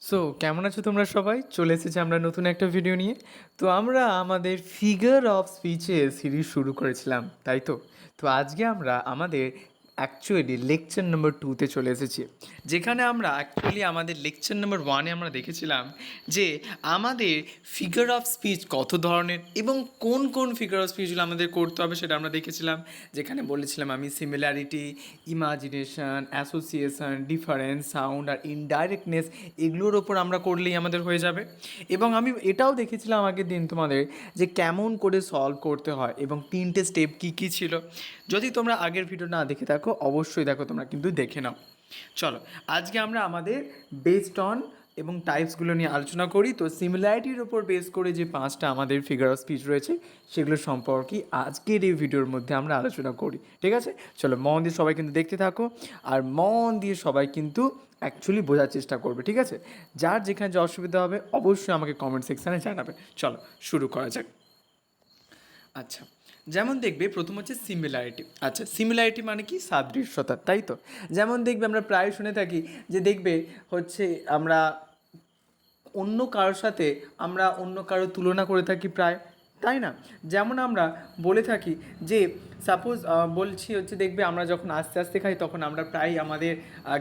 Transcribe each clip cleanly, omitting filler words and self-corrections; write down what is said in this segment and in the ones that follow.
So কেমন আছো তোমরা সবাই? চলে এসেছি আমরা নতুন একটা ভিডিও নিয়ে। তো আমরা আমাদের ফিগার অফ স্পিচের সিরিজ শুরু করেছিলাম, তাই তো? তো আজকে আমরা আমাদের অ্যাকচুয়ালি লেকচার নাম্বার 2-তে চলে এসেছি, যেখানে আমরা অ্যাকচুয়ালি আমাদের লেকচার নাম্বার 1-এ আমরা দেখেছিলাম যে আমাদের ফিগার অফ স্পিচ কত ধরনের এবং কোন কোন ফিগার অফ স্পিচগুলো আমাদের করতে হবে সেটা আমরা দেখেছিলাম। যেখানে বলেছিলাম আমি similarity, imagination, association, difference, sound আর ইনডাইরেক্টনেস এগুলোর ওপর আমরা করলেই আমাদের হয়ে যাবে। এবং আমি এটাও দেখেছিলাম আগের দিন তোমাদের যে কেমন করে সলভ করতে হয় এবং 3টে স্টেপ কী কী ছিল। যদি তোমরা আগের ভিডিও না দেখে থাকো অবশ্যই দেখো, তোমরা কিন্তু দেখে নাও। চলো আজকে আমরা আমাদের বেসড অন এবং টাইপসগুলো নিয়ে আলোচনা করি। তো সিমিলারিটির ওপর বেস করে যে 5টা আমাদের ফিগার অফ স্পিচ রয়েছে সেগুলো সম্পর্কে আজকের এই ভিডিওর মধ্যে আমরা আলোচনা করি, ঠিক আছে? চলো মন দিয়ে সবাই কিন্তু দেখতে থাকো, আর মন দিয়ে সবাই কিন্তু অ্যাকচুয়ালি বোঝার চেষ্টা করবে, ঠিক আছে? যার যেখানে যে অসুবিধা হবে অবশ্যই আমাকে কমেন্ট সেকশানে জানাবে। চলো শুরু করা যাক। আচ্ছা, যেমন দেখবে প্রথম হচ্ছে সিমিলারিটি। আচ্ছা, সিমিলারিটি মানে কি? সাদৃশ্যতা, তাই তো? যেমন দেখবে আমরা প্রায় শুনে থাকি যে দেখবে হচ্ছে আমরা অন্য কারোর সাথে আমরা অন্য কারোর তুলনা করে থাকি প্রায়, তাই না? যেমন আমরা বলে থাকি যে সাপোজ বলছি হচ্ছে দেখবে আমরা যখন আস্তে আস্তে খাই তখন আমরা প্রায় আমাদের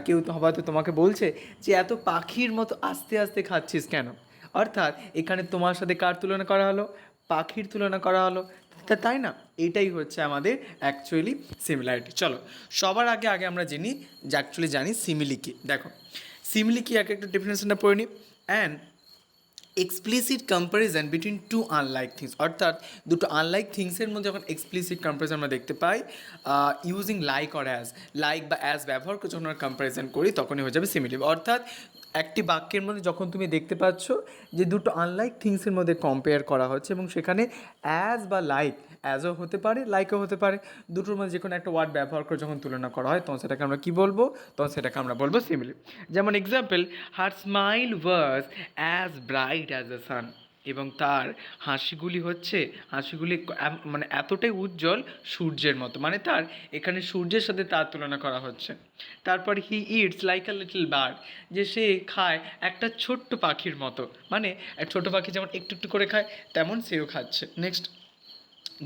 কেউ তো হয়তো তোমাকে বলছে যে এত পাখির মতো আস্তে আস্তে খাচ্ছিস কেন। অর্থাৎ এখানে তোমার সাথে কার তুলনা করা হলো? পাখির তুলনা করা হলো, তাই না? এটাই হচ্ছে আমাদের অ্যাকচুয়ালি সিমিলারিটি। চলো সবার আগে আগে আমরা জানি যে অ্যাকচুয়ালি জানি সিমিলি কি। দেখো সিমিলি কি এক একটা ডেফিনেশনটা পড়ে নিই। And explicit comparison between two unlike things, অর্থাৎ দুটো আনলাইক থিংসের মধ্যে যখন এক্সপ্লিসিট কম্প্যারিজন আমরা দেখতে পাই using like or as, like বা অ্যাজ ব্যবহার করে যখন আমরা কম্প্যারিজন করি তখনই হয়ে যাবে সিমিলি। অর্থাৎ একটি বাক্যের মধ্যে যখন তুমি দেখতে পাচ্ছ যে দুটো আনলাইক থিংসের মধ্যে কম্পেয়ার করা হচ্ছে এবং সেখানে অ্যাজ বা লাইক, অ্যাজও হতে পারে লাইকও হতে পারে, দুটোর মধ্যে যে কোনো একটা ওয়ার্ড ব্যবহার করে যখন তুলনা করা হয় তখন সেটাকে আমরা কী বলবো? তখন সেটাকে আমরা বলবো সিমিলি। যেমন example, her smile was as bright as the sun, এবং তার হাসিগুলি মানে এতটাই উজ্জ্বল সূর্যের মতো, মানে তার এখানে সূর্যের সাথে তার তুলনা করা হচ্ছে। তারপর he eats like a little bird, যে সে খায় একটা ছোট্ট পাখির মতো, মানে এক ছোটো পাখি যেমন একটু একটু করে খায় তেমন সেও খাচ্ছে। Next,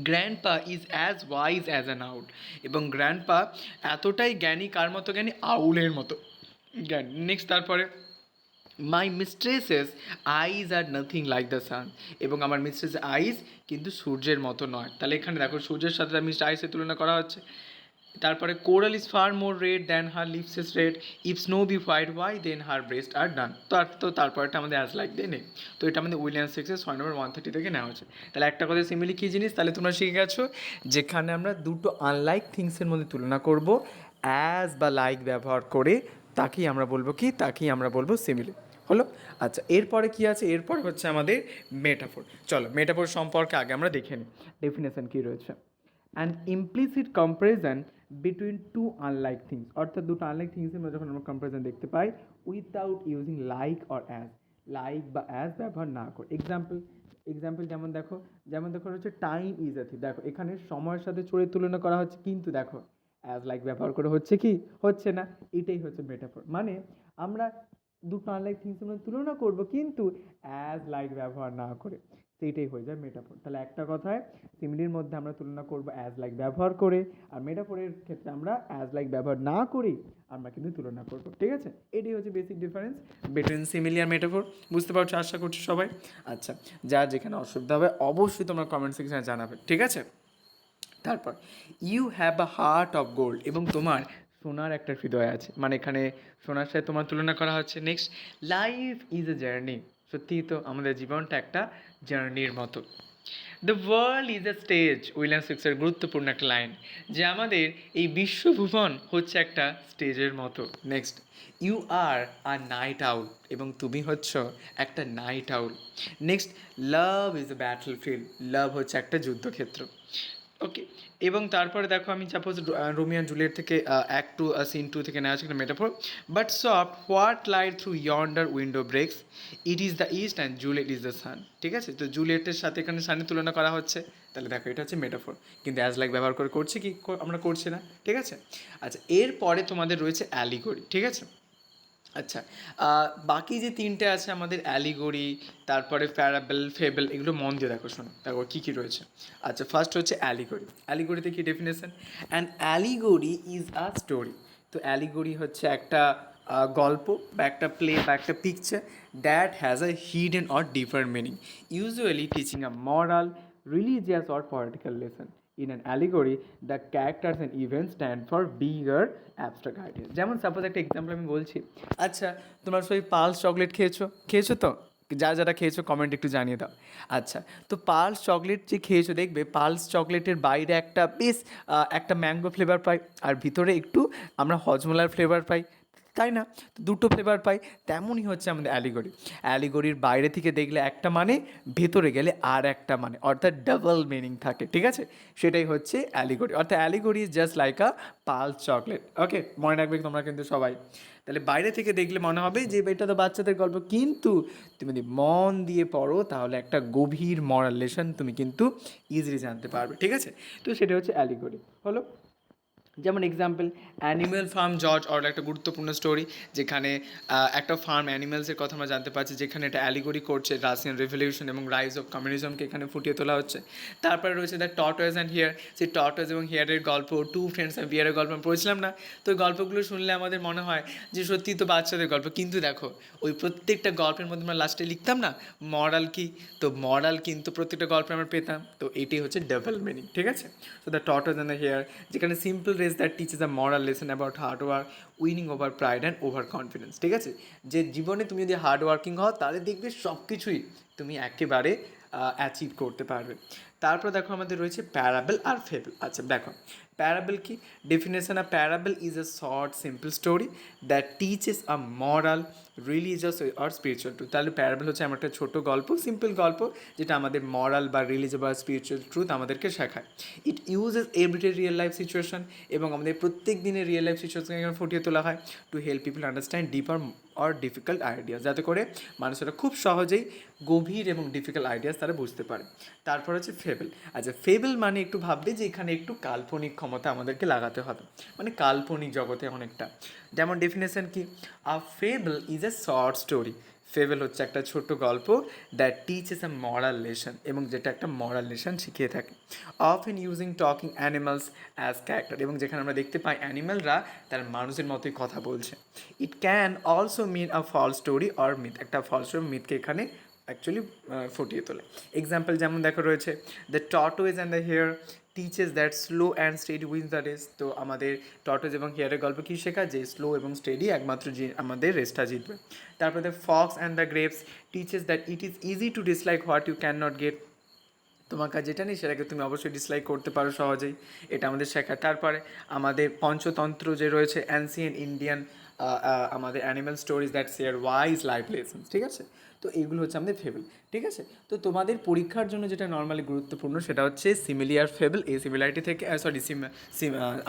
grandpa is as wise as an owl, এবং গ্র্যান্ডপা এতটাই জ্ঞানী, কার মতো জ্ঞানী? আউলের মতো জ্ঞানী। নেক্সট, তারপরে মাই মিস্ট্রেসেস আইজ আর নাথিং লাইক দ্য সান, এবং আমার মিস্ট্রেসের আইজ কিন্তু সূর্যের মতো নয়। তাহলে এখানে দেখো সূর্যের সাথে মিস্টার আইসের তুলনা করা হচ্ছে। তারপরে coral is far more red than her lips is red, if snow be white why then her breast are dun. তো তারপরটা আমাদের অ্যাজ লাইক দিয়ে নেই। তো এটা আমাদের উইলিয়াম শেক্সের 6 নম্বর 130 থেকে নেওয়া হচ্ছে। তাহলে একটা কথা সিমিলি কী জিনিস তাহলে তোমরা শিখে গেছো, যেখানে আমরা দুটো আনলাইক থিংসের মধ্যে তুলনা করব অ্যাজ বা লাইক ব্যবহার করে, তাকেই আমরা বলবো কি? তাকেই আমরা বলবো সিমিলি। হলো? আচ্ছা, এরপরে কি আছে? এরপর হচ্ছে আমাদের মেটাফোর। চলো মেটাফোর সম্পর্কে আগে আমরা দেখে নিই ডেফিনেশন কী রয়েছে। An implicit comparison between two unlike things, অর্থাৎ দুটো আনলাইক থিংসের মধ্যে যখন আমরা কম্পারিজন দেখতে পাই without using like or as, like বা অ্যাজ ব্যবহার না করে। এক্সাম্পল যেমন দেখো হচ্ছে টাইম ইজ এ থিং, দেখো এখানে সময়ের সাথে চড়ে তুলনা করা হচ্ছে, কিন্তু দেখো অ্যাজ লাইক ব্যবহার করে হচ্ছে কি? হচ্ছে না। এটাই হচ্ছে মেটাফোর, মানে আমরা দুটো আনলাইক থিংসের মধ্যে তুলনা করব কিন্তু অ্যাজ লাইক ব্যবহার না করে, সেইটাই হয়ে যায় মেটাফোর। তাহলে একটা কথায় সিমিলির মধ্যে আমরা তুলনা করব অ্যাজ লাইক ব্যবহার করে, আর মেটাফোরের ক্ষেত্রে আমরা অ্যাজ লাইক ব্যবহার না করেই আমরা কিন্তু তুলনা করব, ঠিক আছে? এটাই হচ্ছে বেসিক ডিফারেন্স বিটুইন সিমিলি আর মেটাফোর। বুঝতে পারছো আশা করছি সবাই? আচ্ছা, যার যেখানে অসুবিধা হবে অবশ্যই তোমরা কমেন্ট সেকশনে জানাবে, ঠিক আছে? তারপর you have a heart of gold, এবং তোমার সোনার একটা হৃদয় আছে, মানে এখানে সোনার সাথে তোমার তুলনা করা হচ্ছে। Next, life is a journey, সত্যিই তো আমাদের জীবনটা একটা জার্নির মতো। The world is a stage, William Shakespeare গুরুত্বপূর্ণ একটা লাইন, যে আমাদের এই বিশ্বভুবন হচ্ছে একটা স্টেজের মতো। Next, you are a night owl, এবং তুমি হচ্ছ একটা night owl. Next, love is a battle field, লাভ হচ্ছে একটা যুদ্ধক্ষেত্র। ওকে, এবং তারপরে দেখো আমি সাপোজ রোমিও অ্যান্ড জুলিয়েট থেকে অ্যাক্ট টু সিন 2 থেকে নেওয়া আছে একটা metaphor. But soft what light through yonder window breaks, it is the east and Juliet is the sun. ঠিক আছে, তো জুলিয়েটের সাথে এখানে সানের তুলনা করা হচ্ছে। তাহলে দেখো এটা হচ্ছে মেটাফোর, কিন্তু অ্যাজ লাইক ব্যবহার করে করছি কি? আমরা করছি না, ঠিক আছে? আচ্ছা, এরপরে তোমাদের রয়েছে অ্যালিগরি, ঠিক আছে? আচ্ছা, বাকি যে তিনটে আছে আমাদের অ্যালিগরি, তারপরে প্যারাবল, ফেবল, এগুলো মন দিয়ে দেখো, শোনো দেখো কী কী রয়েছে। আচ্ছা, ফার্স্ট হচ্ছে অ্যালিগরি। অ্যালিগরিতে কী definition? An allegory is a story. তো অ্যালিগরি হচ্ছে একটা গল্প বা একটা প্লে বা একটা picture that has a hidden or deeper meaning, usually teaching a moral, religious or political lesson. In an allegory, the characters and events stand for bigger abstract ideas. যেমন suppose একটা example আমি বলছি। আচ্ছা, তোমরা সবাই pulse chocolate খেয়েছো? খেয়েছো তো? যারা যারা খেয়েছো কমেন্ট একটু জানিয়ে দাও। আচ্ছা, তো পালস চকলেট যে খেয়েছো, দেখবে পালস চকলেটের বাইরে একটা বেশ একটা ম্যাঙ্গো ফ্লেভার পাই, আর ভিতরে একটু আমরা হজমোলার ফ্লেভার পাই, তাই না? তো দুটো ফ্লেভার পাই। তেমনই হচ্ছে আমাদের অ্যালিগরি। অ্যালিগরির বাইরে থেকে দেখলে একটা মানে, ভেতরে গেলে আর একটা মানে, অর্থাৎ ডাবল মিনিং থাকে, ঠিক আছে? সেটাই হচ্ছে অ্যালিগরি। অর্থাৎ allegory is just like a pulse chocolate. Okay, মনে রাখবে তোমরা কিন্তু সবাই। তাহলে বাইরে থেকে দেখলে মনে হবে যে এটা তো বাচ্চাদের গল্প, কিন্তু তুমি যদি মন দিয়ে পড়ো তাহলে একটা গভীর মরাল লেসন তুমি কিন্তু ইজিলি জানতে পারবে, ঠিক আছে? তো সেটা হচ্ছে অ্যালিগরি হলো। যেমন example, animal farm George or একটা গুরুত্বপূর্ণ স্টোরি, যেখানে একটা ফার্ম অ্যানিম্যালসের কথা আমরা জানতে পারছি, যেখানে এটা অ্যালিগরি করছে রাশিয়ান রেভলিউশন এবং রাইজ অফ কমিউনিজমকে এখানে ফুটিয়ে তোলা হচ্ছে। তারপরে রয়েছে দ্য টর্টয়েজ অ্যান্ড হিয়ার, সেই টর্টয়েজ এবং হিয়ারের গল্প, টু ফ্রেন্ডস অ্যান্ড বিয়ারের গল্প আমি পড়েছিলাম না? তো ওই গল্পগুলো শুনলে আমাদের মনে হয় যে সত্যি তো বাচ্চাদের গল্প, কিন্তু দেখো ওই প্রত্যেকটা গল্পের মধ্যে আমরা লাস্টে লিখতাম না মরাল কি, তো মরাল কিন্তু প্রত্যেকটা গল্পে আমরা পেতাম। তো এটাই হচ্ছে ডাবল মিনিং, ঠিক আছে? So the tortoise and the hare, যেখানে simple that teaches a moral lesson about hard work, winning over pride and over confidence, ঠিক আছে? যে জীবনে তুমি যদি হার্ড ওয়ার্কিং হও তাহলে দেখবে সব কিছুই তুমি একেবারে অ্যাচিভ করতে পারবে। তারপর দেখো আমাদের রয়েছে প্যারাবল আর ফেবল। আচ্ছা দেখো, প্যারাবল কি definition? A parable is a short simple story that teaches a moral, religious or spiritual truth. তাহলে প্যারাবল হচ্ছে আমার একটা ছোটো গল্প, সিম্পল গল্প, যেটা আমাদের মরাল বা রিলিজিয়াস বা স্পিরিচুয়াল ট্রুথ আমাদেরকে শেখায়। It uses everyday real life situation, এবং আমাদের প্রত্যেক দিনের রিয়েল লাইফ সিচুয়েশনকে এখানে ফুটিয়ে তোলা হয় to help people understand deeper or difficult ideas, যাতে করে মানুষেরা খুব সহজেই গভীর এবং ডিফিকাল্ট আইডিয়াস তারা বুঝতে পারে। তারপর হচ্ছে ফেবল। আচ্ছা, ফেবল মানে একটু ভাববে যে এখানে একটু কাল্পনিক ক্ষমতা আমাদেরকে লাগাতে হবে, মানে কাল্পনিক জগতে অনেকটা। যেমন ডেফিনেশন কি? A fable is a short story. Fable হচ্ছে একটা ছোট্ট গল্প that teaches a moral lesson, এবং যেটা একটা মরাল লেসন শিখিয়ে থাকে। Often using talking animals as character, এবং যেখানে আমরা দেখতে পাই অ্যানিমালরা তার মানুষের মতোই কথা বলছে। It can also mean a false story or myth, একটা ফলস স্টোরি মিথকে এখানে অ্যাকচুয়ালি ফুটিয়ে তোলে। এক্সাম্পল যেমন দেখো রয়েছে the tortoise and the hare teaches that slow and steady wins the race. তো আমাদের টর্টয়েজ এবং হেয়ারের গল্প কী শেখায়? যে স্লো এবং স্টেডি একমাত্র যে আমাদের রেসটা জিতবে। তারপরে the fox and the grapes teaches that it is easy to dislike what you can not get. তোমার কাছে যেটা নেই সেটাকে তুমি অবশ্যই ডিসলাইক করতে পারো সহজেই, এটা আমাদের শেখায়। তারপরে আমাদের পঞ্চতন্ত্র যে রয়েছে, অ্যানসিয়েন্ট ইন্ডিয়ান আমাদের animal stories that share wise life lessons, ঠিক আছে? তো এইগুলো হচ্ছে আমাদের ফেবল, ঠিক আছে? তো তোমাদের পরীক্ষার জন্য যেটা নর্মালি গুরুত্বপূর্ণ সেটা হচ্ছে সিমিলিয়ার ফেবল, এই সিমিলারিটি থেকে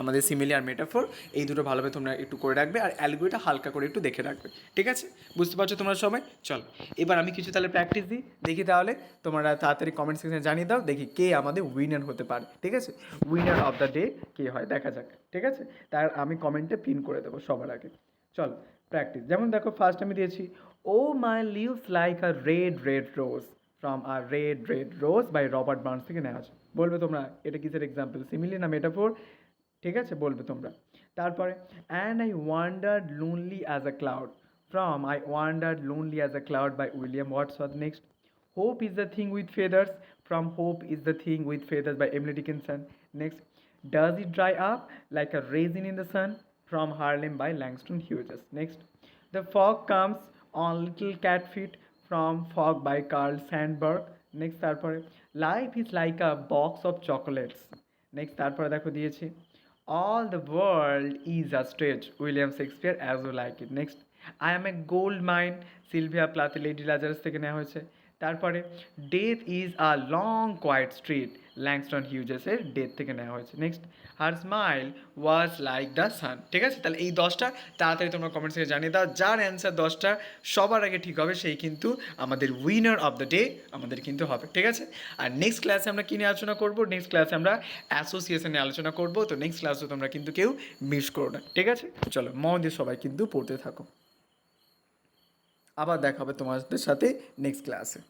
আমাদের সিমিলিয়ার মেটাফোর, এই দুটো ভালোভাবে তোমরা একটু করে রাখবে, আর অ্যালগোরিটা হালকা করে একটু দেখে রাখবে, ঠিক আছে? বুঝতে পারছো তোমরা সবাই? চলো এবার আমি কিছু তাহলে প্র্যাকটিস দিই, দেখি তাহলে তোমরা তাড়াতাড়ি কমেন্ট সেকশনে জানিয়ে দাও, দেখি কে আমাদের উইনার হতে পারে, ঠিক আছে? উইনার অফ দ্য ডে কে হয় দেখা যাক, ঠিক আছে? তার আমি কমেন্টে পিন করে দেবো সবার আগে। চলো প্র্যাকটিস। যেমন দেখো ফার্স্ট আমি দিয়েছি, O my love's like a red red rose, from a red red rose by Robert Burns থেকে নেওয়া আছে। বলবে তোমরা এটা কিসের এক্সাম্পল, সিমিলি না মেটাফোর? ঠিক আছে, বলবে তোমরা। তারপরে and I wandered lonely as a cloud, from I wandered lonely as a cloud by William Wordsworth. Next, hope is the thing with feathers, from hope is the thing with feathers by Emily Dickinson. Next, does it dry up like a raisin in the sun, from Harlem by Langston Hughes. Next, the fog comes on little cat feet, from Fog by Carl Sandburg. Next, তারপরে life is like a box of chocolates. Next, তারপরে দেখো দিয়েছি all the world is a stage, William Shakespeare, as you like it. Next, I am a gold mine, Sylvia Plath, Lady Lazarus থেকে নেওয়া হয়েছে। তারপরে death is a long quiet street, Langston হিউজেসের death থেকে নেওয়া হয়েছে। Next, her smile was like the sun. ঠিক আছে, তাহলে এই 10টা তাড়াতাড়ি তোমরা কমেন্টস থেকে জানিয়ে দাও, যার অ্যান্সার 10টা সবার আগে ঠিক হবে সেই কিন্তু আমাদের উইনার অফ দ্য ডে আমাদের কিন্তু হবে। ঠিক আছে, আর নেক্সট ক্লাসে আমরা কী নিয়ে আলোচনা করবো? নেক্সট ক্লাসে আমরা অ্যাসোসিয়েশন নিয়ে আলোচনা করবো। তো নেক্সট ক্লাসও তোমরা কিন্তু কেউ মিস করো না। ঠিক আছে, চলো মন দিয়ে সবাই কিন্তু পড়তে থাকো। আবার দেখা হবে তোমাদের সাথে নেক্সট ক্লাসে।